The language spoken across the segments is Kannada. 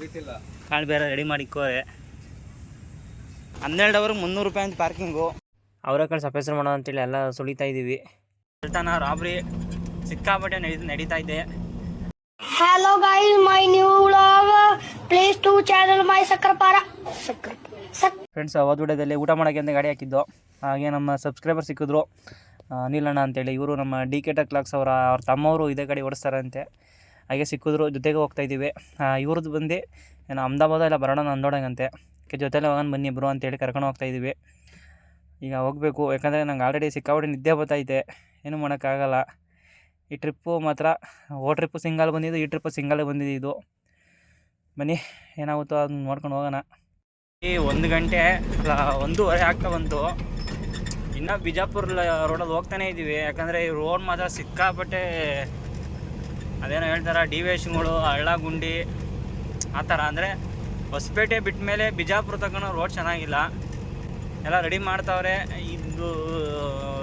ಕಾಳು ಬೇರೆ ರೆಡಿ ಮಾಡಿಕ್ಕೋರೆ. 12 ಅವರ್ಗೆ 300 ರೂಪಾಯಿ ಅಂತ ಪಾರ್ಕಿಂಗು. ಅವರೆಕಾಳು ಸಪೇಸರು ಮಾಡೋ ಅಂತೇಳಿ ಎಲ್ಲ ಸುಳಿತಾ ಇದ್ದೀವಿ. ಕಳ್ತನ ರಾಬ್ರಿ ಸಿಕ್ಕಾಪಟ್ಟೆ ನಡೀತಾ ಇದೆ. Hello guys, my new vlog. Please to channel my Sakrapara. Friends, ಅವತ್ತು ವಿಡಿಯೋದಲ್ಲಿ ಊಟ ಮಾಡೋಕ್ಕೆ ಅಂತ ಗಾಡಿ ಹಾಕಿದ್ದು. ಹಾಗೆ ನಮ್ಮ ಸಬ್ಸ್ಕ್ರೈಬರ್ ಸಿಕ್ಕಿದ್ರು, ನೀಲಣ್ಣ ಅಂತೇಳಿ. ಇವರು ನಮ್ಮ DK Tech Vlogs ಅವ್ರ ತಮ್ಮವರು ಇದೇ ಗಾಡಿ ಓಡಿಸ್ತಾರಂತೆ. ಹಾಗೆ ಸಿಕ್ಕಿದ್ರು, ಜೊತೆಗೆ ಹೋಗ್ತಾಯಿದ್ದೀವಿ. ಇವ್ರದ್ದು ಬಂದು ಏನು ಅಹಮದಾಬಾದ ಎಲ್ಲ ಬರೋಣ ಅಂದೋಡಂಗಂತೆ. ಜೊತೆಲೆ ಹೋಗೋಣ ಬನ್ನಿ ಇಬ್ಬರು ಅಂತೇಳಿ ಕರ್ಕೊಂಡು ಹೋಗ್ತಾಯಿದ್ದೀವಿ. ಈಗ ಹೋಗಬೇಕು, ಯಾಕಂದರೆ ನಂಗೆ ಆಲ್ರೆಡಿ ಸಿಕ್ಕಾಪಟ್ಟೆ ನಿದ್ದೆ ಬರ್ತೈತೆ, ಏನೂ ಮಾಡೋಕ್ಕಾಗಲ್ಲ. ಈ ಟ್ರಿಪ್ಪು ಮಾತ್ರ ಟ್ರಿಪ್ಪು ಸಿಂಗಲ್ ಬಂದಿದ್ದು, ಈ ಟ್ರಿಪ್ಪು ಸಿಂಗಲ್ಲೇ ಬಂದಿದ್ದು. ಬನ್ನಿ ಏನಾಗುತ್ತೋ ಅದನ್ನ ನೋಡ್ಕೊಂಡು ಹೋಗೋಣ. ಈ 1 ಗಂಟೆ 1:15 ಆಗ್ತಾ ಬಂತು. ಇನ್ನೂ ಬಿಜಾಪುರ ರೋಡಲ್ಲಿ ಹೋಗ್ತಾನೆ ಇದ್ದೀವಿ. ಯಾಕಂದರೆ ಈ ರೋಡ್ ಮಾತ್ರ ಸಿಕ್ಕಾಪಟ್ಟೆ ಅದೇನೋ ಹೇಳ್ತಾರೆ ಡಿವೇಶನ್ಗಳು, ಹಳ್ಳ ಗುಂಡಿ ಆ ಥರ. ಅಂದರೆ ಹೊಸಪೇಟೆ ಬಿಟ್ಟ ಮೇಲೆ ಬಿಜಾಪುರ ತಗೊಂಡು ರೋಡ್ ಚೆನ್ನಾಗಿಲ್ಲ, ಎಲ್ಲ ರೆಡಿ ಮಾಡ್ತಾವ್ರೆ. ಇದು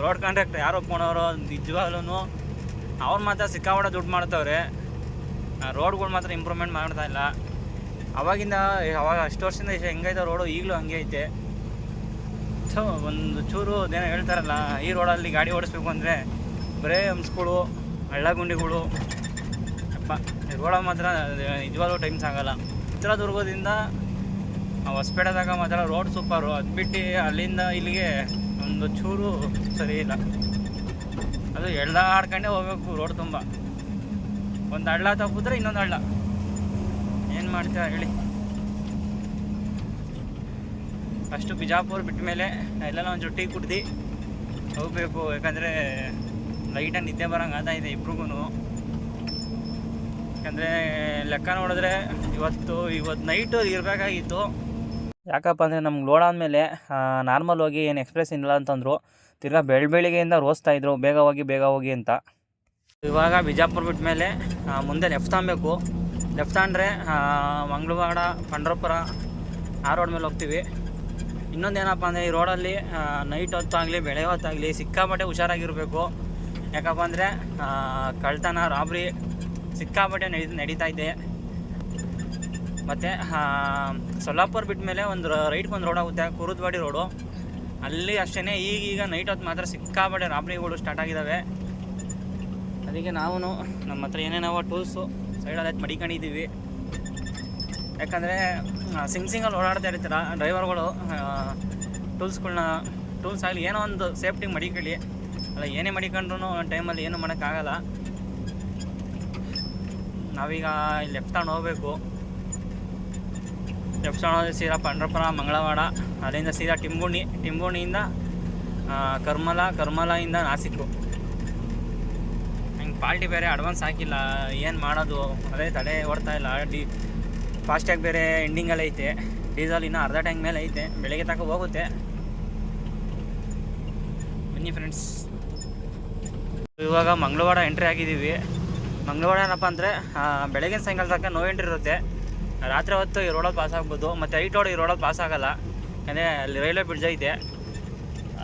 ರೋಡ್ ಕಾಂಟ್ರಾಕ್ಟರ್ ಯಾರು ಒಪ್ಕೊಂಡವರು ನಿಜವಾಗ್ಲೂ ಅವ್ರು ಮಾತ್ರ ಸಿಕ್ಕಾಪಟ್ಟೆ ದುಡ್ಡು ಮಾಡ್ತಾವ್ರೆ. ರೋಡ್ಗಳು ಮಾತ್ರ ಇಂಪ್ರೂವ್ಮೆಂಟ್ ಮಾಡ್ತಾ ಇಲ್ಲ. ಅವಾಗ ಅಷ್ಟು ವರ್ಷದಿಂದ ಹೆಂಗೈತೆ ರೋಡು, ಈಗಲೂ ಹಂಗೆ ಐತೆ. ಸೊ ಒಂದು ಚೂರು ಅದೇನೋ ಹೇಳ್ತಾರಲ್ಲ, ಈ ರೋಡಲ್ಲಿ ಗಾಡಿ ಓಡಿಸ್ಬೇಕು ಅಂದರೆ ಬರೇ ಹಂಸ್ಗಳು, ಹಳ್ಳ ಗುಂಡಿಗಳು. ಅಪ್ಪ ಈ ರೋಡ ಮಾತ್ರ ನಿಜವಾಗ್ಲೂ ಟೈಮ್ ಸಾಗಲ್ಲ. ಚಿತ್ರದುರ್ಗದಿಂದ ಹೊಸಪೇಟೆದಾಗ ಮಾತ್ರ ರೋಡ್ ಸೂಪರು. ಅದು ಬಿಟ್ಟು ಅಲ್ಲಿಂದ ಇಲ್ಲಿಗೆ ಒಂದು ಚೂರು ಸರಿ ಇಲ್ಲ. ಅದು ಎಳ್ದಾಡ್ಕೊಂಡೇ ಹೋಗ್ಬೇಕು ರೋಡ್ ತುಂಬ. ಒಂದು ಹಳ್ಳ ತಪ್ಪಿದ್ರೆ ಇನ್ನೊಂದು ಹಳ್ಳ. ಏನು ಮಾಡ್ತೀರಾ ಹೇಳಿ. ಫಸ್ಟು ಬಿಜಾಪುರ ಬಿಟ್ಟ ಮೇಲೆ ಎಲ್ಲೆಲ್ಲ ಒಂದು ಟೀ ಕುಡ್ದು ಹೋಗಬೇಕು. ಯಾಕಂದರೆ ಲೈಟಾಗಿ ನಿದ್ದೆ ಬರೋಂಗೆ ಆಗ್ತಾಯಿದೆ ಇಬ್ರಿಗೂ. ಯಾಕಂದರೆ ಲೆಕ್ಕ ನೋಡಿದ್ರೆ ಇವತ್ತು ನೈಟು ಇರಬೇಕಾಗಿತ್ತು. ಯಾಕಪ್ಪ ಅಂದರೆ ನಮ್ಗೆ ಲೋಡ್ ಆದಮೇಲೆ ನಾರ್ಮಲ್ ಹೋಗಿ ಏನು ಎಕ್ಸ್ಪ್ರೆಸ್ ಇಲ್ಲ ಅಂತಂದರು. ತಿರ್ಗಾ ಬೆಳಗ್ಗೆಯಿಂದ ರೋಸ್ತಾಯಿದ್ರು ಬೇಗ ಹೋಗಿ ಅಂತ. ಇವಾಗ ಬಿಜಾಪುರ ಬಿಟ್ಟ ಮೇಲೆ ಮುಂದೆ ಲೆಫ್ಟ್ ತಗೊಬೇಕು. ಲೆಫ್ಟ್ ತಗೊಂಡ್ರೆ ಮಂಗಳವಾಡ, ಪಂಡ್ರಪುರ ಆ ರೋಡ್ ಮೇಲೆ ಹೋಗ್ತೀವಿ. ಇನ್ನೊಂದೇನಪ್ಪ ಅಂದರೆ ಈ ರೋಡಲ್ಲಿ ನೈಟ್ ಹೊತ್ತಾಗಲಿ ಬೆಳಗ್ಗೆ ಹೊತ್ತಾಗಲಿ ಸಿಕ್ಕಾಪಟ್ಟೆ ಹುಷಾರಾಗಿರಬೇಕು. ಯಾಕಪ್ಪ ಅಂದರೆ ಕಳ್ತನ ರಾಬ್ರಿ ಸಿಕ್ಕಾಪಟ್ಟೆ ನಡೀತಾ ಇದೆ. ಮತ್ತು ಸೊಲ್ಲಾಪುರ ಬಿಟ್ಟ ಮೇಲೆ ಒಂದು ರೈಟ್ಗೆ ಒಂದು ರೋಡ್ ಆಗುತ್ತೆ, ಕುರುದ್ವಾಡಿ ರೋಡು. ಅಲ್ಲಿ ಅಷ್ಟೇ ಈಗ ನೈಟ್ ಹೊತ್ತು ಮಾತ್ರ ಸಿಕ್ಕಾಪಟ್ಟೆ ರಾಬ್ರಿಗಳು ಸ್ಟಾರ್ಟ್ ಆಗಿದ್ದಾವೆ. ಅದಕ್ಕೆ ನಾವು ನಮ್ಮ ಹತ್ರ ಏನೇನೋ ಟೂಲ್ಸು ಸೈಡಲ್ಲಿ ಮಡಿಕೊಂಡಿದ್ದೀವಿ. ಯಾಕಂದರೆ ಸಿಂಗಲ್ಲಿ ಓಡಾಡ್ತಾ ಇರ್ತೀರ ಡ್ರೈವರ್ಗಳು, ಟೂಲ್ಸ್ ಆಗಲಿ ಏನೋ ಒಂದು ಸೇಫ್ಟಿ ಮಡಿಕೊಳ್ಳಿ. ಅಲ್ಲ ಏನೇ ಮಡಿಕೊಂಡ್ರೂ ಟೈಮಲ್ಲಿ ಏನೂ ಮಾಡೋಕ್ಕಾಗಲ್ಲ. ನಾವೀಗ ಲೆಫ್ಟ್ ತಗೊಂಡು ಹೋಗಬೇಕು. ಲೆಫ್ಟ್ ತಗೊಂಡು ಹೋದ್ರೆ ಸೀದಾ ಪಂಡ್ರಪುರ, ಮಂಗಳವಾಡ, ಅಲ್ಲಿಂದ ಸೀದಾ ಟಿಂಬುಣಿಯಿಂದ ಕರ್ಮಲಯಿಂದ ನಾಸಿಕ್ಕು. ಹಿಂಗೆ ಪಾಲ್ಟಿ ಬೇರೆ ಅಡ್ವಾನ್ಸ್ ಹಾಕಿಲ್ಲ, ಏನು ಮಾಡೋದು ಅದೇ ತಡೆ ಓಡ್ತಾ ಇಲ್ಲ. ಫಾಸ್ಟ್ಯಾಗ್ ಬೇರೆ ಎಂಡಿಂಗಲ್ಲಿ ಐತೆ. ಡೀಸೆಲ್ ಇನ್ನೂ ಅರ್ಧ ಟ್ಯಾಂಕ್ ಮೇಲೆ ಐತೆ, ಬೆಳಗ್ಗೆ ತನಕ ಹೋಗುತ್ತೆ. ಬನ್ನಿ ಫ್ರೆಂಡ್ಸ್, ಇವಾಗ ಮಂಗಳವಾಡ ಎಂಟ್ರಿ ಆಗಿದ್ದೀವಿ. ಮಂಗಳವಾಡ ಏನಪ್ಪ ಅಂದರೆ ಬೆಳಗಿನ ಸಾಯಂಕಾಲ ತನಕ ನೋ ಎಂಟ್ರಿ ಇರುತ್ತೆ. ರಾತ್ರಿ ಹೊತ್ತು ಈ ರೋಡಲ್ಲಿ ಪಾಸ್ ಆಗ್ಬೋದು. ಮತ್ತು ಐಟ್ ರೋಡ್ ಈ ರೋಡಲ್ಲಿ ಪಾಸ್ ಆಗೋಲ್ಲ, ಯಾಕಂದರೆ ಅಲ್ಲಿ ರೈಲ್ವೆ ಬ್ರಿಡ್ಜ್ ಐತೆ.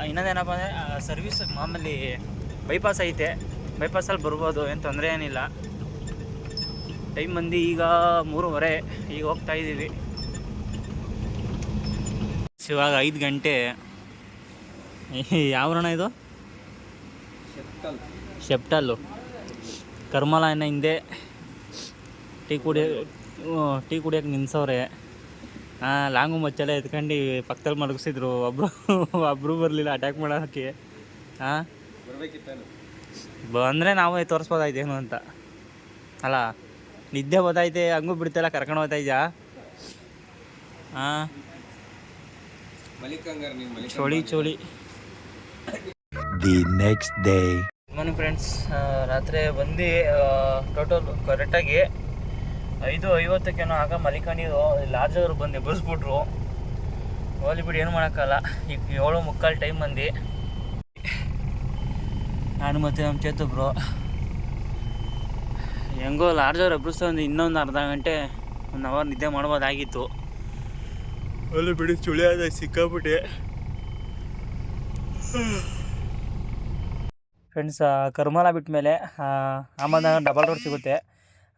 ಇನ್ನೊಂದೇನಪ್ಪ ಅಂದರೆ ಸರ್ವಿಸ್ ಮಾಮೂಲಿ ಬೈಪಾಸ್ ಐತೆ, ಬೈಪಾಸಲ್ಲಿ ಬರ್ಬೋದು, ಏನು ತೊಂದರೆ ಏನಿಲ್ಲ. ಟೈಮ್ ಬಂದು ಈಗ 3:15. ಈಗ ಹೋಗ್ತಾ ಇದ್ದೀವಿ. ಇವಾಗ 5 ಗಂಟೆ. ಯಾವ ರೋಣ ಇದು? ಶೆಪ್ಟಲ್ಲು. ಕರ್ಮಲ ಏನೋ ಹಿಂದೆ ಟೀ ಕುಡಿಯೋಕೆ ನಿಲ್ಸವ್ರೆ. ಲಾಂಗು ಮಚ್ಚೆಲ್ಲ ಎತ್ಕೊಂಡು ಪಕ್ಕದಲ್ಲಿ ಮಲಗಿಸಿದ್ರು. ಒಬ್ಬರು ಬರಲಿಲ್ಲ ಅಟ್ಯಾಕ್ ಮಾಡೋಕ್ಕೆ. ಬಂದರೆ ನಾವು ತೋರಿಸ್ಬೋದಾಯ್ತು ಏನು ಅಂತ ಅಲ್ಲ. ನಿದ್ದೆ ಬರ್ತೈತೆ, ಹಂಗೂ ಬಿಡ್ತೆಲ್ಲ ಕರ್ಕೊಂಡು ಹೋಗ್ತಾಯಿದ್ಯಾ? ಚೋಳಿ ದಿ ನೆಕ್ಸ್ಟ್ ಡೇ. ಮನೆ ಫ್ರೆಂಡ್ಸ್, ರಾತ್ರಿ ಬಂದು ಟೋಟಲ್ ಕರೆಕ್ಟಾಗಿ 5:50 ಆಗ ಮಲಿಕೊಂಡಿದ್ದು. ಲಾರ್ಜವ್ರು ಬಂದು ಎಬ್ಬರಿಸ್ಬಿಟ್ರು. ಹೋಲಿ ಬಿಡಿ, ಏನು ಮಾಡೋಕ್ಕಲ್ಲ. ಈಗ 7:45 ಟೈಮ್ ಬಂದು ನಾನು ಮತ್ತು ನಮ್ಮ ಚೇತುಬ್ರು ಹೆಂಗೋ ಲಾರ್ಜವ್ರು ಎಬ್ಬರಿಸ್ತಾ ಒಂದು ಇನ್ನೊಂದು ಅರ್ಧ ಗಂಟೆ 1 ಅವರ್ ನಿದ್ದೆ ಮಾಡ್ಬೋದಾಗಿತ್ತು. ಹೋಲಿ ಬಿಡಿ, ಚುಳಿ ಆದ ಸಿಕ್ಕಾಬಿಟ್ಟೆ. ಫ್ರೆಂಡ್ಸ್, ಕರ್ಮಲ ಬಿಟ್ಟ ಮೇಲೆ ಆಮೇಲೆ ಡಬಲ್ ರೋಡ್ ಸಿಗುತ್ತೆ.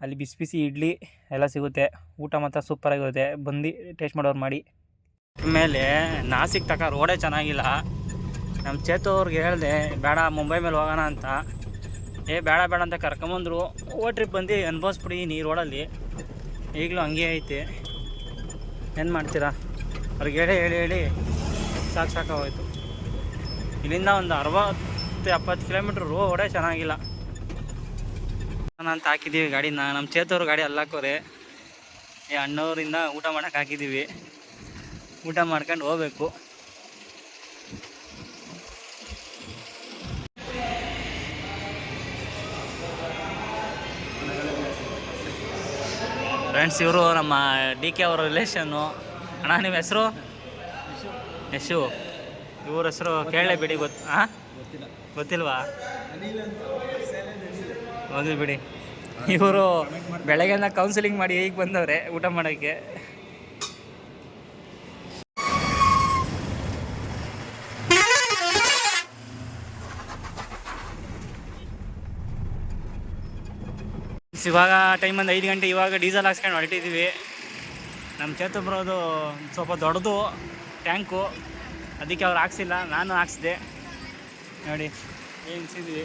ಅಲ್ಲಿ ಬಿಸಿ ಬಿಸಿ ಇಡ್ಲಿ ಎಲ್ಲ ಸಿಗುತ್ತೆ. ಊಟ ಮಾತ್ರ ಸೂಪರಾಗಿರುತ್ತೆ, ಬಂದು ಟೇಸ್ಟ್ ಮಾಡೋರು ಮಾಡಿ. ಮೇಲೆ ನಾಸಿಕ್ ತಕ ರೋಡೇ ಚೆನ್ನಾಗಿಲ್ಲ. ನಮ್ಮ ಚೇತು ಅವ್ರಿಗೆ ಹೇಳಿದೆ ಬೇಡ ಮುಂಬೈ ಮೇಲೆ ಹೋಗೋಣ ಅಂತ. ಬೇಡ ಅಂತ ಕರ್ಕೊಂಬಂದರು. ಟ್ರಿಪ್ ಬಂದು ಅನ್ಭವಿಸ್ಬಿಡಿ ಈ ರೋಡಲ್ಲಿ. ಈಗಲೂ ಹಂಗೆ ಐತೆ, ಏನು ಮಾಡ್ತೀರಾ? ಅವ್ರಿಗೆ ಹೇಳಿ ಸಾಕಾಗೋಯ್ತು. ಇಲ್ಲಿಂದ ಒಂದು 60-70 ಕಿಲೋಮೀಟ್ರ್ ರೋಡೇ ಚೆನ್ನಾಗಿಲ್ಲ ಅಂತ ಹಾಕಿದ್ದೀವಿ ಗಾಡಿನ. ನಮ್ಮ ಚೇತವ್ರ ಗಾಡಿ ಅಲ್ಲಾಕೋರೆ ಅಣ್ಣವರಿಂದ ಊಟ ಮಾಡೋಕೆ ಹಾಕಿದ್ದೀವಿ. ಊಟ ಮಾಡ್ಕೊಂಡು ಹೋಗ್ಬೇಕು. ಫ್ರೆಂಡ್ಸ್, ಇವರು ನಮ್ಮ DK ಅವರ ರಿಲೇಷನ್ನು. ಅಣ್ಣ ನಿಮ್ಮ ಹೆಸರು? ಯಶು. ಇವ್ರ ಹೆಸರು ಕೇಳಲೇಬೇಡಿ. ಗೊತ್ತಿಲ್ವಾ? ಹೋಗಿ ಬಿಡಿ. ಇವರು ಬೆಳಗ್ಗೆನ ಕೌನ್ಸಿಲಿಂಗ್ ಮಾಡಿ ಈಗ ಬಂದವ್ರೆ ಊಟ ಮಾಡೋಕ್ಕೆ. ಇವಾಗ ಟೈಮ್ ಒಂದು 5 ಗಂಟೆ. ಇವಾಗ ಡೀಸೆಲ್ ಹಾಕ್ಸ್ಕೊಂಡು ಹೊರಟಿದ್ದೀವಿ. ನಮ್ಮ ಚೇತು ಬರೋದು ಸ್ವಲ್ಪ ದೊಡ್ಡದು ಟ್ಯಾಂಕು, ಅದಕ್ಕೆ ಅವ್ರು ಹಾಕ್ಸಿಲ್ಲ, ನಾನು ಹಾಕ್ಸಿದೆ. ನೋಡಿ ಏನಿಸಿದ್ವಿ.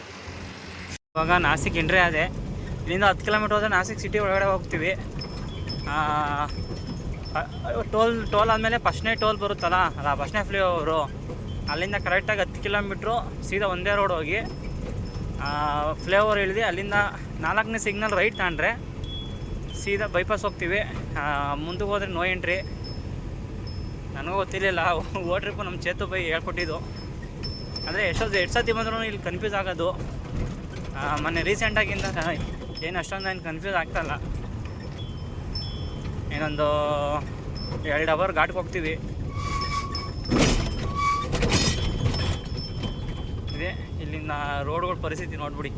ಇವಾಗ ನಾಸಿಕ್ ಎಂಟ್ರಿ ಆದೆ. ಇಲ್ಲಿಂದ 10 ಕಿಲೋಮೀಟ್ರ್ ಹೋದರೆ ನಾಸಿಕ್ ಸಿಟಿ ಒಳಗಡೆ ಹೋಗ್ತೀವಿ. ಟೋಲ್ ಆದಮೇಲೆ ಫಸ್ಟ್ನೇ ಟೋಲ್ ಬರುತ್ತಲ್ಲ, ಅಲ್ಲ ಫಸ್ಟ್ನೇ ಫ್ಲೈಓವರು, ಅಲ್ಲಿಂದ ಕರೆಕ್ಟಾಗಿ 10 ಕಿಲೋಮೀಟ್ರು ಸೀದಾ ಒಂದೇ ರೋಡ್ ಹೋಗಿ ಫ್ಲೈಓವರ್ ಇಳಿದು ಅಲ್ಲಿಂದ 4ನೇ ಸಿಗ್ನಲ್ ರೈಟ್ ತಗೊಂಡ್ರೆ ಸೀದಾ ಬೈಪಾಸ್ ಹೋಗ್ತೀವಿ. ಮುಂದಕ್ಕೆ ಹೋದರೆ ನೋ ಎಂಟ್ರಿ. ನನಗೂ ಗೊತ್ತಿರಲಿಲ್ಲ. ಟ್ರಿಪ್ಪು ನಮ್ಮ ಚೇತು ಬೈ ಹೇಳ್ಕೊಟ್ಟಿದ್ದು. ಅಂದರೆ ಎಷ್ಟು ಸತಿ ಬಂದ್ರೂ ಇಲ್ಲಿ ಕನ್ಫ್ಯೂಸ್ ಆಗೋದು. ಮೊನ್ನೆ ರೀಸೆಂಟಾಗಿಂದ ಏನು ಅಷ್ಟೊಂದು ಕನ್ಫ್ಯೂಸ್ ಆಗ್ತಾಯಿಲ್ಲ. ಇನ್ನೊಂದು 2 ಅವರ್ ಘಾಟ್ಗೆ ಹೋಗ್ತೀವಿ. ಇದೆ ಇಲ್ಲಿಂದ ರೋಡ್ಗಳ ಪರಿಸ್ಥಿತಿ ನೋಡ್ಬಿಡಿ.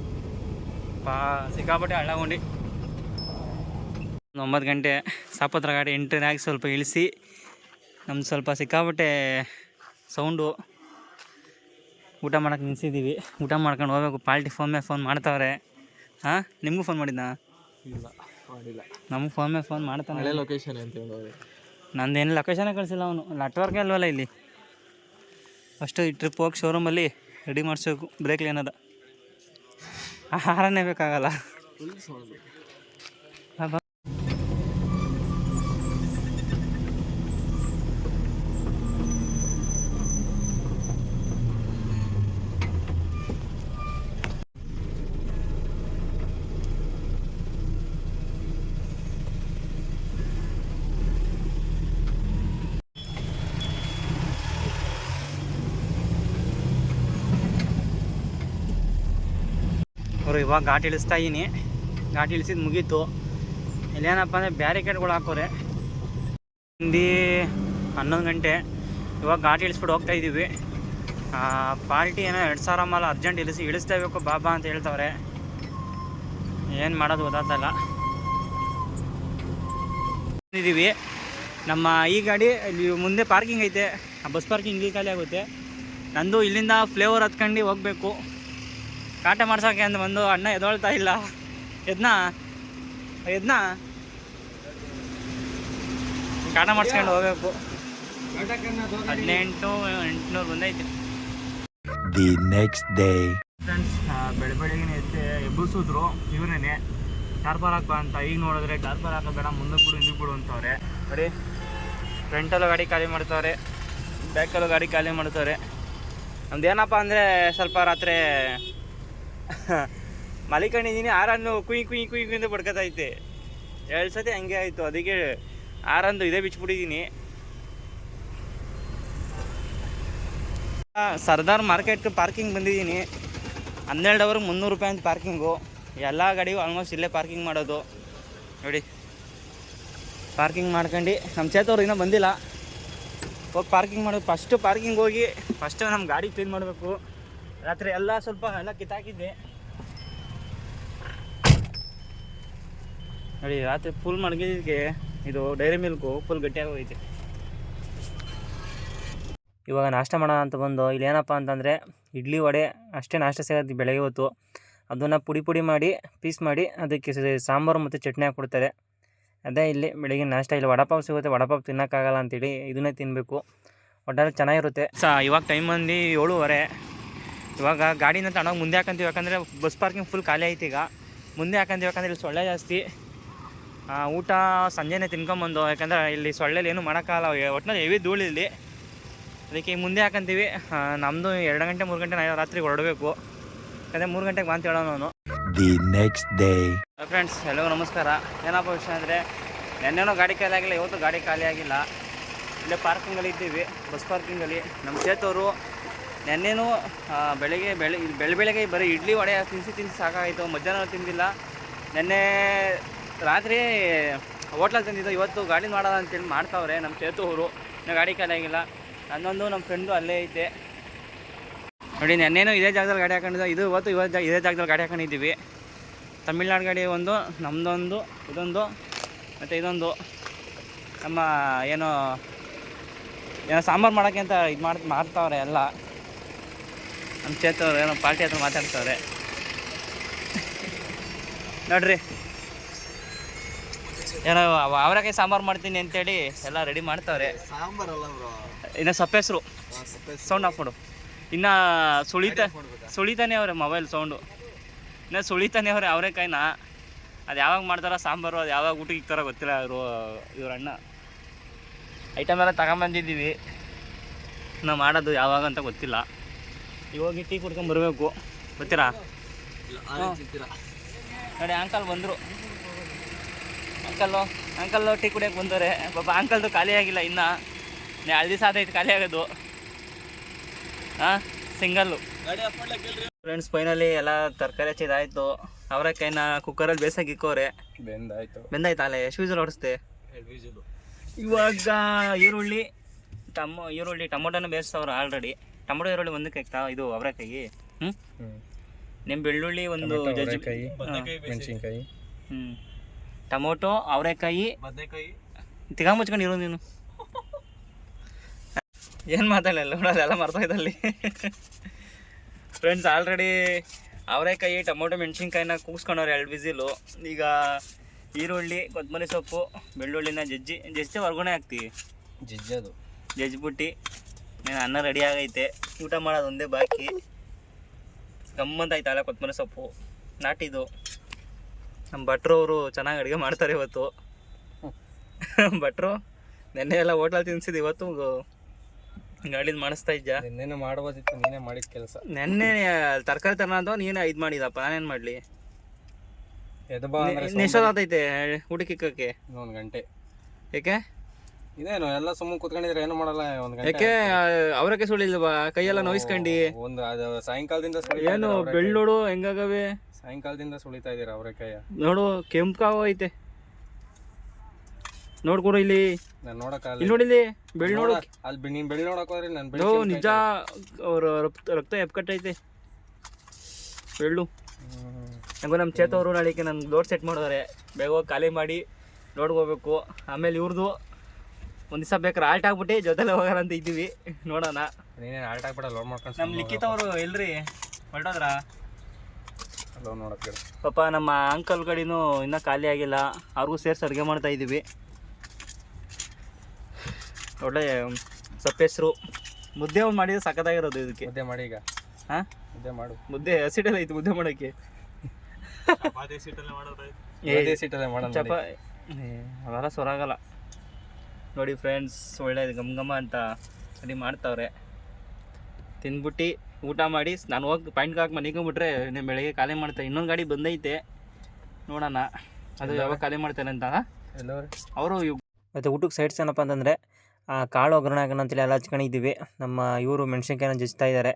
ಸಿಕ್ಕಾಪಟ್ಟೆ ಹಳ್ಳಗೊಂಡು. 9 ಗಂಟೆ ಸಾಪತ್ರ ಗಾಡಿ ಎಂಟ್ರಿ ಆಗಿ ಸ್ವಲ್ಪ ಇಳಿಸಿ ನಮ್ದು ಸ್ವಲ್ಪ ಸಿಕ್ಕಾಪಟ್ಟೆ ಸೌಂಡು. ಊಟ ಮಾಡೋಕೆ ನಿಲ್ಸಿದ್ದೀವಿ. ಊಟ ಮಾಡ್ಕೊಂಡು ಹೋಗ್ಬೇಕು. ಪಾಲ್ಟಿ ಫೋನ್ ಮೇಲೆ ಫೋನ್ ಮಾಡ್ತಾವ್ರೆ. ನಿಮಗೂ ಫೋನ್ ಮಾಡಿದ್ನಾ? ಇಲ್ಲ ಮಾಡಿಲ್ಲ. ನಮಗೆ ಫೋನ್ ಮೇಲೆ ಫೋನ್ ಮಾಡ್ತಾನೆ. ಹಳೆ ಲೊಕೇಶನ್ ಅಂತ ಹೇಳೋದು. ನಂದೇನು ಲೊಕೇಶನೇ ಕಳಿಸಿಲ್ಲ ಅವನು. ನೆಟ್ವರ್ಕೇ ಅಲ್ವಲ್ಲ ಇಲ್ಲಿ. ಫಸ್ಟು ಈ ಟ್ರಿಪ್ ಹೋಗಿ ಶೋರೂಮಲ್ಲಿ ರೆಡಿ ಮಾಡಿಸ್ಬೇಕು. ಬ್ರೇಕ್ ಏನದ ಆಹಾರನೇ ಬೇಕಾಗಲ್ಲ. ಅವರು ಇವಾಗ ಘಾಟ್ ಇಳಿಸ್ತಾ ಇದ್ದೀನಿ. ಘಾಟ್ ಇಳಿಸಿದ್ದು ಮುಗೀತು. ಇಲ್ಲೇನಪ್ಪ ಅಂದರೆ ಬ್ಯಾರಿಕೇಡ್ಗಳು ಹಾಕೋರೆ. ಹಿಂದಿ 11 ಗಂಟೆ. ಇವಾಗ ಘಾಟ್ ಇಳಿಸ್ಬಿಟ್ಟು ಹೋಗ್ತಾ ಇದ್ದೀವಿ. ಪಾರ್ಟಿ ಏನೋ 2000 ಮಾಲ ಅರ್ಜೆಂಟ್ ಇಳಿಸ್ಲೇಬೇಕು ಬಾಬಾ ಅಂತ ಹೇಳ್ತವ್ರೆ. ಏನು ಮಾಡೋದು ಗೊತ್ತಾಗ್ತಾಯಿಲ್ಲ. ಇದ್ದೀವಿ. ನಮ್ಮ ಈ ಗಾಡಿ ಇಲ್ಲಿ ಮುಂದೆ ಪಾರ್ಕಿಂಗ್ ಐತೆ. ಬಸ್ ಪಾರ್ಕಿಂಗ್ ಇಲ್ಲಿ ಖಾಲಿ ಆಗುತ್ತೆ. ನಂದು ಇಲ್ಲಿಂದ ಫ್ಲೇವರ್ ಹತ್ಕೊಂಡು ಹೋಗಬೇಕು. ಕಾಟ ಮಾಡ್ಸೋಕೆ ಅಂತ ಬಂದು ಅಣ್ಣ ಎದೊಳ್ತಾ ಇಲ್ಲ. ಎದ್ನಾ ಕಾಟ ಮಾಡಿಸ್ಕೊಂಡು ಹೋಗ್ಬೇಕು. 18,800 ಬಂದೈತೆ. The next day. ಫ್ರೆಂಡ್ಸ್, ಬೆಳಗ್ಗೆ ಎಬ್ಬಿಸಿದ್ರು ಇವರೇನೆ ಟಾರ್ಪರ್ ಹಾಕೋ ಅಂತ. ಈಗ ನೋಡಿದ್ರೆ ಟಾರ್ಪರ್ ಹಾಕೋ ಬೇಡ, ಮುಂದಕ್ಕೆ ಬಿಡು ಹಿಂದಕ್ಕೆ ಬಿಡು ಅಂತವ್ರೆ. ನೋಡಿ, ಫ್ರಂಟಲ್ಲೂ ಗಾಡಿ ಖಾಲಿ ಮಾಡ್ತವ್ರೆ, ಬ್ಯಾಕಲ್ಲೂ ಗಾಡಿ ಖಾಲಿ ಮಾಡ್ತವ್ರೆ. ನಮ್ದು ಏನಪ್ಪ ಅಂದರೆ ಸ್ವಲ್ಪ ರಾತ್ರಿ ಮಲಿಕೊಂಡಿದ್ದೀನಿ. ಆರನ್ನು ಕುಯ್ ಅಂತ ಬಡ್ಕೊತೈತೆ. 2 ಸತಿ ಹಂಗೆ ಆಯಿತು. ಅದಕ್ಕೆ ಆರಂದು ಇದೇ ಬಿಚ್ಚಿಬಿಟ್ಟಿದ್ದೀನಿ. ಸರ್ದಾರ್ ಮಾರ್ಕೆಟ್ ಪಾರ್ಕಿಂಗ್ ಬಂದಿದ್ದೀನಿ. 12 ಅವರ್ಗೆ 300 ರೂಪಾಯಿ ಅಂತ ಪಾರ್ಕಿಂಗು. ಎಲ್ಲ ಗಾಡಿಗೂ ಆಲ್ಮೋಸ್ಟ್ ಇಲ್ಲೇ ಪಾರ್ಕಿಂಗ್ ಮಾಡೋದು. ನೋಡಿ, ಪಾರ್ಕಿಂಗ್ ಮಾಡ್ಕೊಂಡು ನಮ್ಮ ಚೇತವ್ರು ಇನ್ನೂ ಬಂದಿಲ್ಲ. ಹೋಗಿ ಪಾರ್ಕಿಂಗ್ ಮಾಡೋದು. ಫಸ್ಟು ಪಾರ್ಕಿಂಗ್ ಹೋಗಿ ಫಸ್ಟು ನಮ್ಮ ಗಾಡಿ ಕ್ಲೀನ್ ಮಾಡಬೇಕು. ರಾತ್ರಿ ಎಲ್ಲ ಸ್ವಲ್ಪ ಎಲ್ಲ ಕಿತ್ತಾಕಿದ್ದೆ. ನೋಡಿ, ರಾತ್ರಿ ಫುಲ್ ಮಡಗಿದ್ದಕ್ಕೆ ಇದು ಡೈರಿ ಮಿಲ್ಕು ಫುಲ್ ಗಟ್ಟಿಯಾಗಿ ಹೋಗೈತೆ. ಇವಾಗ ನಾಷ್ಟ ಮಾಡೋಣ ಅಂತ ಬಂದು ಇಲ್ಲೇನಪ್ಪ ಅಂತಂದರೆ ಇಡ್ಲಿ ವಡೆ ಅಷ್ಟೇ ನಾಷ್ಟ ಸಿಗೋದು ಬೆಳಗ್ಗೆ ಹೊತ್ತು. ಅದನ್ನು ಪುಡಿ ಮಾಡಿ ಪೀಸ್ ಮಾಡಿ ಅದಕ್ಕೆ ಸಾಂಬಾರು ಮತ್ತು ಚಟ್ನಿ ಹಾಕ್ಕೊಡ್ತಾರೆ. ಅದೇ ಇಲ್ಲಿ ಬೆಳಿಗ್ಗೆ ನಾಷ್ಟ. ಇಲ್ಲಿ ವಡಾಪಾವ್ ಸಿಗುತ್ತೆ, ವಡಾಪಾವ್ ತಿನ್ನೋಕ್ಕಾಗಲ್ಲ ಅಂತೇಳಿ ಇದನ್ನೇ ತಿನ್ನಬೇಕು. ಒಟ್ಟಾರೆ ಚೆನ್ನಾಗಿರುತ್ತೆ. ಇವಾಗ ಟೈಮ್ ಬಂದು 7:15. ಇವಾಗ ಗಾಡಿನ ತಗೊಂಡೋಗಿ ಮುಂದೆ ಹಾಕಂತೀವಿ, ಯಾಕಂದರೆ ಬಸ್ ಪಾರ್ಕಿಂಗ್ ಫುಲ್ ಖಾಲಿ ಐತೆ. ಈಗ ಮುಂದೆ ಹಾಕಂತೀವಿ ಯಾಕಂದರೆ ಇಲ್ಲಿ ಸೊಳ್ಳೆ ಜಾಸ್ತಿ. ಊಟ ಸಂಜೆನೇ ತಿನ್ಕೊಂಬಂದು, ಯಾಕಂದರೆ ಇಲ್ಲಿ ಸೊಳ್ಳೆಲಿ ಏನೂ ಮಾಡೋಕ್ಕಾಗಲ್ಲ, ಒಟ್ಟಿನಲ್ಲಿ ಹೆವಿ ಧೂಳು ಇಲ್ಲಿ. ಅದಕ್ಕೆ ಮುಂದೆ ಹಾಕಂತೀವಿ. ನಮ್ಮದು 2 ಗಂಟೆ 3 ಗಂಟೆ ರಾತ್ರಿಗೆ ಹೊರಡಬೇಕು, ಯಾಕಂದರೆ 3 ಗಂಟೆಗೆ ಬಂತ ಹೇಳೋ ನಾನು. The next day. ಫ್ರೆಂಡ್ಸ್ ಎಲ್ಲರಿಗೂ ನಮಸ್ಕಾರ. ಏನಪ್ಪ ವಿಷಯ ಅಂದರೆ, ನೆನ್ನೆನೋ ಗಾಡಿ ಖಾಲಿ ಆಗಿಲ್ಲ, ಇವತ್ತು ಗಾಡಿ ಖಾಲಿ ಆಗಿಲ್ಲ. ಇಲ್ಲೇ ಪಾರ್ಕಿಂಗಲ್ಲಿ ಇದ್ದೀವಿ, ಬಸ್ ಪಾರ್ಕಿಂಗಲ್ಲಿ. ನಮ್ಮ ಚೇತವರು ನೆನ್ನೆನೂ ಬೆಳಗ್ಗೆ ಬರೀ ಇಡ್ಲಿ ವಡೆ ತಿನ್ನಿಸಿ ಸಾಕಾಯಿತು. ಮಧ್ಯಾಹ್ನ ತಿಂದಿಲ್ಲ. ನೆನ್ನೆ ರಾತ್ರಿ ಹೋಟ್ಲಲ್ಲಿ ತಿಂದಿದ್ದು. ಇವತ್ತು ಗಾಡಿ ಮಾಡೋಣ ಅಂತೇಳಿ ಮಾಡ್ತಾವ್ರೆ ನಮ್ಮ ಚೇತವರು. ಇನ್ನೂ ಗಾಡಿ ಖಾಲಿ ಆಗಿಲ್ಲ. ನನ್ನೊಂದು ನಮ್ಮ ಫ್ರೆಂಡು ಅಲ್ಲೇ ಐತೆ ನೋಡಿ. ನೆನ್ನೇನು ಇದೇ ಜಾಗದಲ್ಲಿ ಗಾಡಿ ಹಾಕೊಂಡಿದ್ದೆ, ಇವತ್ತು ಇದೇ ಜಾಗದಲ್ಲಿ ಗಾಡಿ ಹಾಕೊಂಡಿದ್ದೀವಿ. ತಮಿಳ್ನಾಡು ಗಾಡಿ ಒಂದು, ನಮ್ಮದೊಂದು, ಇದೊಂದು ಮತ್ತು ಇದೊಂದು. ನಮ್ಮ ಏನೋ ಸಾಂಬಾರು ಮಾಡೋಕ್ಕೆ ಅಂತ ಇದು ಮಾಡ್ತಾವ್ರೆ ಎಲ್ಲ. ನಮ್ಮ ಚೇತವ್ರು ಏನೋ ಪಾರ್ಟಿ ಹತ್ರ ಮಾತಾಡ್ತಾವ್ರೆ ನೋಡ್ರಿ. ಏನೋ ಅವರಕಾಯಿ ಸಾಂಬಾರು ಮಾಡ್ತೀನಿ ಅಂತೇಳಿ ಎಲ್ಲ ರೆಡಿ ಮಾಡ್ತಾವ್ರೆ. ಇನ್ನು ಸಪ್ಪೆಸರು ಸೌಂಡ್ ಆಫ್ ಮಾಡು. ಇನ್ನು ಸುಳಿತಾನೆ ಅವ್ರೆ ಮೊಬೈಲ್ ಸೌಂಡು. ಇನ್ನು ಸುಳಿತಾನೆ ಅವ್ರೆ ಅವರೆಕಾಯಿನ. ಅದು ಯಾವಾಗ ಮಾಡ್ತಾರೋ ಸಾಂಬಾರು, ಅದು ಯಾವಾಗ ಊಟಕ್ಕೆ ಇಕ್ತಾರೋ ಗೊತ್ತಿಲ್ಲ. ಇವ್ರ ಅಣ್ಣ ಐಟಮ್ ಎಲ್ಲ ತಗೊಂಬಂದಿದ್ದೀವಿ. ನಾವು ಮಾಡೋದು ಯಾವಾಗ ಅಂತ ಗೊತ್ತಿಲ್ಲ. ಇವಾಗ ಟೀ ಕುಡ್ಕೊಂಬರ್ಬೇಕು, ಗೊತ್ತೀರಾ? ನೋಡಿ ಅಂಕಲ್ ಬಂದರು. ಅಂಕಲ್ಲು ಟೀ ಕುಡಿಯೋಕೆ ಬಂದವ್ರೆ. ಪಾಪ ಅಂಕಲ್ದು ಖಾಲಿ ಆಗಿಲ್ಲ ಇನ್ನೂ. 2 ದಿವಸ ಆದೈತೆ ಖಾಲಿ ಆಗೋದು. ಸಿಂಗಲ್ಲು. ಫ್ರೆಂಡ್ಸ್ ಫೈನಲಿ ಎಲ್ಲ ತರಕಾರಿ ಹಚ್ಚಿದಾಯಿತು. ಅವರೆಕಾಯಿನ ಕುಕ್ಕರಲ್ಲಿ ಬೇಸಾಗಿ ಇಕ್ಕೋರೆ. ಬೆಂದಾಯ್ತು ಅಲ್ಲೇ. ಎಷ್ಟು ವಿಜಲ್ ಹೊಡಿಸ್ದೆ? ಇವಾಗ ಈರುಳ್ಳಿ ಟೊಮೊಟೊನ ಬೇಯಿಸ್ತವ್ರು ಆಲ್ರೆಡಿ. ಟೊಮೊಟೊ ಈರುಳ್ಳಿ ಒಂದಕ್ಕೆ ಹಾಕ್ತಾ ಇದು ಅವರೆಕಾಯಿ. ನಿಮ್ಮ ಬೆಳ್ಳುಳ್ಳಿ ಒಂದು ಮೆಣಸಿನ್ಕಾಯಿ, ಟೊಮೊಟೊ, ಅವರೆಕಾಯಿ ತಿಗ ಮುಚ್ಕೊಂಡು ಇರೋ ನೀನು. ಏನು ಮಾತಾಡಲ್ಲ ನೋಡೋದೆಲ್ಲ ಮರ್ತೋಯ್ದಲ್ಲಿ. ಫ್ರೆಂಡ್ಸ್ ಆಲ್ರೆಡಿ ಅವರೆಕಾಯಿ, ಟೊಮೊಟೊ, ಮೆಣಸಿನ್ಕಾಯಿನ ಕೂಗಿಸ್ಕೊಂಡವ್ರೆ 2 ವಿಸಿಲು. ಈಗ ಈರುಳ್ಳಿ, ಕೊತ್ತಂಬರಿ ಸೊಪ್ಪು, ಬೆಳ್ಳುಳ್ಳಿನ ಜಜ್ಜಿ ಹೊರ್ಗಡೆ ಹಾಕ್ತೀವಿ. ಜಜ್ಜಿಬಿಟ್ಟು ಅನ್ನ ರೆಡಿ ಆಗೈತೆ. ಊಟ ಮಾಡೋದು ಒಂದೇ ಬಾಕಿ. ಗಮ್ಮಂತಾಯ್ತಲ್ಲ ಕೊತ್ತಂಬರಿ ಸೊಪ್ಪು ನಾಟಿದು. ನಮ್ಮ ಭಟ್ರು ಅವರು ಚೆನ್ನಾಗಿ ಅಡುಗೆ ಮಾಡ್ತಾರೆ ಇವತ್ತು. ಭಟ್ರು ನೆನ್ನೆ ಎಲ್ಲ ಹೋಟ್ಲಲ್ಲಿ ತಿನ್ಸಿದ್ದು, ಇವತ್ತು ಗಾಡಿದು ಮಾಡಿಸ್ತಾ ಇದ್ದ. ನೆನ್ನೆ ಮಾಡ್ಬೋದಿತ್ತು, ನೀನೇ ಮಾಡಿದ ಕೆಲಸ. ನೆನ್ನೆ ತರಕಾರಿ ತರೋಣ ಅಂತ ನೀನೇ ಇದು ಮಾಡಿದಪ್ಪ, ನಾನೇನು ಮಾಡಲಿ? ಎಷ್ಟೊತ್ತಾಯ್ತೆ ಊಟಕ್ಕೆ ಇಕ್ಕಕ್ಕೆ? 1 ಗಂಟೆ. ಏಕೆ ಇದೇನು ಎಲ್ಲ ಸುಮ್ಮನೆ ಕೂತ್ಕೊಂಡಿದ್ರೆ ಏನು ಮಾಡಲ್ಲ? 1 ಗಂಟೆ. ಯಾಕೆ ಅವರಕ್ಕೆ ಸುಳಿಲ್ವಾ? ಕೈಯೆಲ್ಲ ನೋಯಿಸ್ಕೊಂಡು ಅದು ಸಾಯಂಕಾಲದಿಂದ ಏನು ಬೆಳ್ಳೋಡು ಹೆಂಗಾಗವೆ? ಸಾಯಂಕಾಲದಿಂದ ಸುಳಿತಾ ಇದ್ದೀರಾ ಅವರೆಕಾಯ? ನೋಡು ಕೆಂಪಾಗೈತೆ. ನೋಡ್ಕೊಡು ಇಲ್ಲಿ. ನಾನು ನೋಡಕ್ಕಾಗಲ್ಲ. ಇಲ್ಲಿ ನೋಡಿಲ್ಲಿ ಬೆಳ್ಳು ನೋಡು. ಅಲ್ಲಿ ನೀನು ಬೆಳ್ಳು ನೋಡಕ್ ಹೋದ್ರೆ ನಾನು ನಿಜ ಅವ್ರ ರಕ್ತ ಎಪ್ಕಟ್ಟೈತೆ ಬೆಳ್ಳು. ಹಂಗೋ ನಮ್ಮ ಚೇತವರು ನಾಳೆಗೆ ನಂಗೆ ಲೋಡ್ ಸೆಟ್ ಮಾಡಿದಾರೆ. ಬೇಗ ಹೋಗಿ ಖಾಲಿ ಮಾಡಿ ಲೋಡ್ಗೆ ಹೋಗ್ಬೇಕು. ಆಮೇಲೆ ಇವ್ರದ್ದು ಒಂದು ದಿವಸ ಬೇಕಾದ್ರೆ ಆಲ್ಟ್ ಆಗ್ಬಿಟ್ಟು ಜೊತೆಲೆ ಹೋಗೋಣ ಅಂತ ಇದ್ದೀವಿ. ನೋಡೋಣ. ನೀನೇನು ಆಲ್ಟ್ ಆಗ್ಬಿಟ್ಟು ಲೋಡ್ ಮಾಡ್ಕೊಂಡು ನಮ್ಮ ಲಿಖಿತವರು ಎಲ್ರಿ ಹೊರಟೋದ್ರ? ಲೋಡ್ ನೋಡಕ್ಕೆ ಪಾಪ ನಮ್ಮ ಅಂಕಲ್ ಕಡೆನೂ ಇನ್ನೂ ಖಾಲಿ ಆಗಿಲ್ಲ. ಅವ್ರಿಗೂ ಸೇರಿಸಿ ಅಡುಗೆ ಮಾಡ್ತಾ ಇದ್ದೀವಿ. ಒಳ್ಳೆ ಸಪ್ಪೆಸರು ಮುದ್ದೆ ಒಂದು ಮಾಡಿದ್ರೆ ಸಖತ್ತಾಗಿರೋದು. ಇದಕ್ಕೆ ಮುದ್ದೆ ಮಾಡಿ ಈಗ. ಹಾಂ ಮುದ್ದೆ ಮಾಡು. ಮುದ್ದೆ ಹಸಿಟ್ಟಲ್ಲಿ ಐತೆ ಮುದ್ದೆ ಮಾಡೋಕ್ಕೆ. ಚಪ ಅವೆಲ್ಲ ಸೊರಾಗಲ್ಲ ನೋಡಿ ಫ್ರೆಂಡ್ಸ್. ಒಳ್ಳೆಯದು ಗಮ್ ಅಂತ ಅಡಿ ಮಾಡ್ತಾವ್ರೆ. ತಿಂದ್ಬಿಟ್ಟು ಊಟ ಮಾಡಿ ನಾನು ಹೋಗಿ ಪಾಯಿಂಟ್ಗೆ ಹಾಕಿ ಮನಿಕೊಂಬಿಟ್ರೆ ನೀವು ಬೆಳಗ್ಗೆ ಖಾಲಿ ಮಾಡ್ತಾರೆ. ಇನ್ನೊಂದು ಗಾಡಿ ಬಂದೈತೆ, ನೋಡೋಣ ಅದು ಯಾವಾಗ ಖಾಲಿ ಮಾಡ್ತಾರೆ ಅಂತ. ಅವರು ಮತ್ತು ಊಟಕ್ಕೆ ಸೈಡ್ಸ್ ಏನಪ್ಪ ಅಂತಂದರೆ ಕಾಳು ಒಗ್ಗರಣೆ ಹಾಕೋಣ ಅಂತೇಳಿ ಎಲ್ಲ ಹಚ್ಕೊಂಡಿದ್ದೀವಿ. ನಮ್ಮ ಇವರು ಮೆಣಸಿನ್ಕಾಯಿನ ಜಜ್ತಾ ಇದ್ದಾರೆ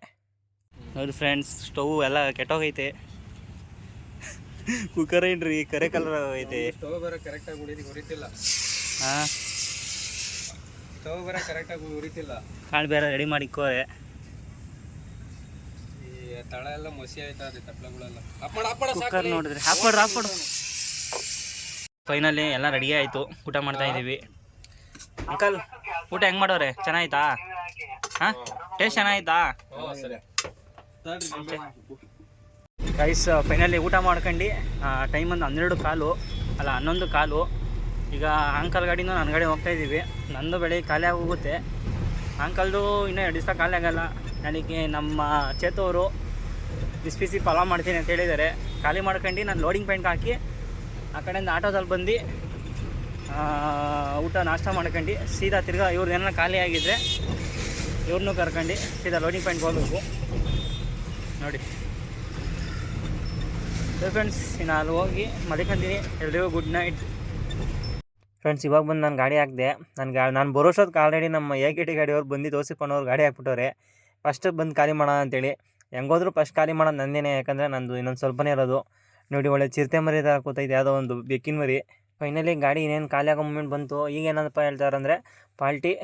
ನೋಡಿ ಫ್ರೆಂಡ್ಸ್. ಸ್ಟವ್ ಎಲ್ಲ ಕೆಟ್ಟೋಗೈತೆ. ಕುಕ್ಕರ್ ಏನ್ರಿ ಕರೆ ಕಲರ್ ಐತೆ. ಸ್ಟವ್ ಬೇರೆ ಕರೆಕ್ಟಾಗಿ ಉರಿತಿಲ್ಲ. ಹಾಂ, ಸ್ಟವ್ ಬೇರೆ ಕರೆಕ್ಟಾಗಿ ಉರಿತಿಲ್ಲ. ಕಾಳು ಬೇರೆ ರೆಡಿ ಮಾಡಿಕ್ಕೋರೆ. ಈ ತಳ ಎಲ್ಲ ಮಸಿ ಆಯ್ತಾ ಇದೆ ತಪ್ಪಲೆಗಳೆಲ್ಲ. ಕುಕ್ಕರ್ ನೋಡಿದ್ರೆ ಹಾಕ್ಕೊಡ್ರಿ. ಫೈನಲಿ ಎಲ್ಲ ರೆಡಿ ಆಯಿತು. ಊಟ ಮಾಡ್ತಾ ಇದ್ದೀವಿ. ಅಂಕಲ್ ಊಟ ಹೆಂಗೆ ಮಾಡೋರೆ? ಚೆನ್ನಾಯ್ತಾ? ಹಾಂ, ಟೇಸ್ಟ್ ಚೆನ್ನಾಯ್ತಾ? ಗೈಸ್ ಫೈನಲಿ ಊಟ ಮಾಡ್ಕೊಂಡು ಟೈಮ್ ಒಂದು 11 ಅಲ್ಲ 11 ಈಗ ಅಂಕಲ್ ಗಾಡಿನೂ ನನ್ನ ಗಾಡಿ ಹೋಗ್ತಾಯಿದ್ದೀವಿ. ನಂದು ಬೆಳಿಗ್ಗೆ ಖಾಲಿ ಆಗೋಗುತ್ತೆ, ಅಂಕಲ್ದು ಇನ್ನೂ 2 ದಿವಸ ಖಾಲಿ ಆಗೋಲ್ಲ. ನನಗೆ ನಮ್ಮ ಚೇತು ಅವರು ಬಿಸಿ ಪಲಾವ್ ಮಾಡ್ತೀನಿ ಅಂತ ಹೇಳಿದ್ದಾರೆ. ಖಾಲಿ ಮಾಡ್ಕೊಂಡು ನಾನು ಲೋಡಿಂಗ್ ಪಾಯಿಂಟ್ಗೆ ಹಾಕಿ ಆ ಕಡೆಯಿಂದ ಆಟೋದಲ್ಲಿ ಬಂದು ಊಟ ನಾಷ್ಟ ಮಾಡ್ಕೊಂಡು ಸೀದಾ ತಿರ್ಗಾ ಇವ್ರದ್ದು ಏನಾರ ಖಾಲಿ ಆಗಿದ್ದರೆ ಇವ್ರನ್ನೂ ಕರ್ಕೊಂಡು ಸೀದಾ ಲೋಡಿಂಗ್ ಪಾಯಿಂಟ್ಗೆ ಹೋಗ್ಬೇಕು ನೋಡಿ. ಫ್ರೆಂಡ್ಸ್ ಇನ್ನು ಅಲ್ಲಿ ಹೋಗಿ ಮಲಿಕೊಂತೀನಿ. ಎಲ್ರಿಗೂ ಗುಡ್ ನೈಟ್. ಫ್ರೆಂಡ್ಸ್ ಇವಾಗ ಬಂದು ನಾನು ಗಾಡಿ ಹಾಕಿದೆ. ನಾನು ಬರೋಷ್ಟೊತ್ತಿಗೆ ಆಲ್ರೆಡಿ ನಮ್ಮ AKT ಗಾಡಿಯವ್ರು ಬಂದು ತೋರಿಸಿಕೊಂಡವ್ರು ಗಾಡಿ ಹಾಕ್ಬಿಟ್ಟವ್ರೆ. ಫಸ್ಟ್ ಬಂದು ಖಾಲಿ ಮಾಡೋಣ ಅಂತೇಳಿ. ಹೆಂಗೋದ್ರು ಫಸ್ಟ್ ಖಾಲಿ ಮಾಡೋದು ನಂದೇನೆ, ಯಾಕಂದರೆ ನಂದು ಇನ್ನೊಂದು ಸ್ವಲ್ಪನೇ ಇರೋದು. ನೋಡಿ ಒಳ್ಳೆ ಚಿರತೆ ಮರಿ ಥರ ಕೂತೈತೆ, ಯಾವುದೋ ಒಂದು ಬೆಕ್ಕಿನ ಮರಿ. ಫೈನಲಿ ಗಾಡಿ ಇನ್ನೇನು ಖಾಲಿ ಆಗೋ ಮೂಮೆಂಟ್ ಬಂತು. ಈಗ ಏನಪ್ಪ ಹೇಳ್ತಾರಂದರೆ ಪಾಲ್ಟಿ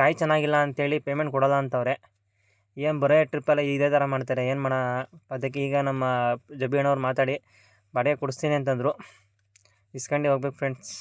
ಕಾಯಿ ಚೆನ್ನಾಗಿಲ್ಲ ಅಂತೇಳಿ ಪೇಮೆಂಟ್ ಕೊಡೋಲ್ಲ ಅಂತವ್ರೆ. ಏನು ಬರೋ ಟ್ರಿಪ್ಪೆಲ್ಲ ಇದೇ ಥರ ಮಾಡ್ತಾರೆ, ಏನು ಮಾಡೋಣ. ಅದಕ್ಕೆ ಈಗ ನಮ್ಮ ಜಬಿ ಅಣ್ಣವ್ರು ಮಾತಾಡಿ ಬಾಡಿಗೆ ಕೊಡಿಸ್ತೀನಿ ಅಂತಂದರು. ಇಸ್ಕೊಂಡು ಹೋಗ್ಬೇಕು ಫ್ರೆಂಡ್ಸ್.